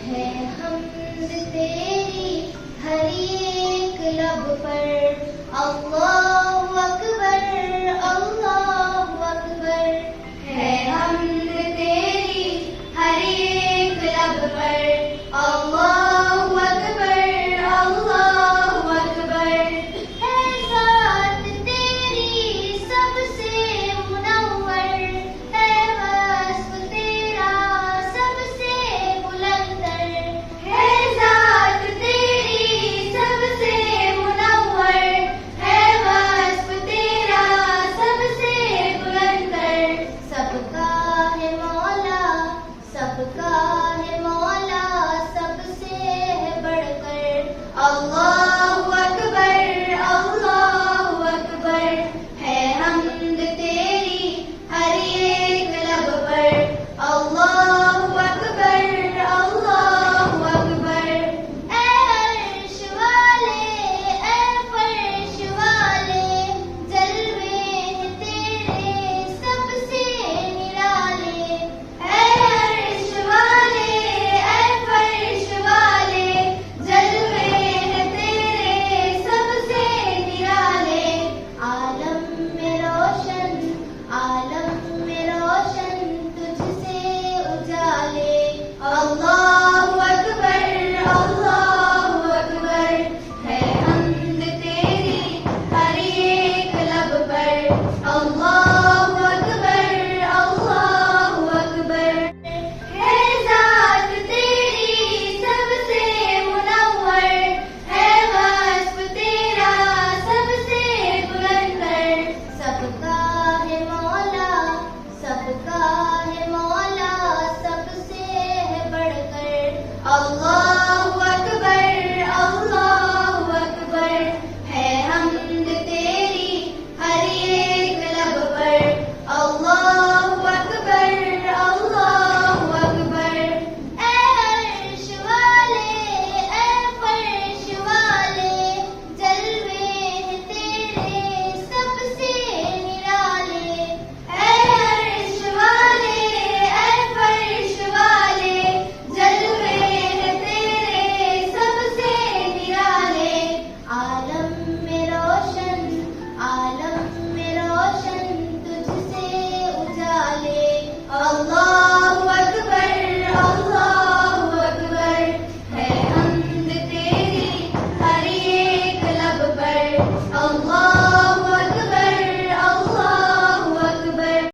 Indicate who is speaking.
Speaker 1: है हम्द तेरी हर एक लब पर। अल्लाहु अकबर, अल्लाहु अकबर। है हम्द तेरी हर एक लब पर। अल्लाहु अकबर, अल्लाहु अकबर। है ज़ात तेरी सबसे मुनव्वर। है वस्फ़ तेरा सबसे बुलंदर। है ज़ात तेरी सबसे मुनव्वर। है वस्फ़ तेरा सबसे बुलंदर। सबका है मौला, सबका है मौला, सबसे है बढ़कर। अल्लाहु अकबर, अल्लाहु अकबर। है हम्द तेरी हर एक लब पर। अल्लाहु अकबर, अल्लाहु अकबर। ऐ अर्श वाले, ऐ फर्श वाले, जलवे हैं तेरे सबसे निराले। ऐ अर्श वाले, ऐ फर्श वाले, जलवे हैं तेरे सबसे निराले। आलम में रोशन, आलम में रोशन, तुझसे उजाले। अल्लाहु अकबर, अल्लाहु अकबर। है हम्द तेरी हर एक लब पर। अल्लाहु अकबर, अल्लाहु अकबर। है ज़ात तेरी सबसे मुनव्वर। है वस्फ़ तेरा सबसे बुलंदर। सबका है मौला, सबका है मौला, सबसे है बढ़कर। अल्लाह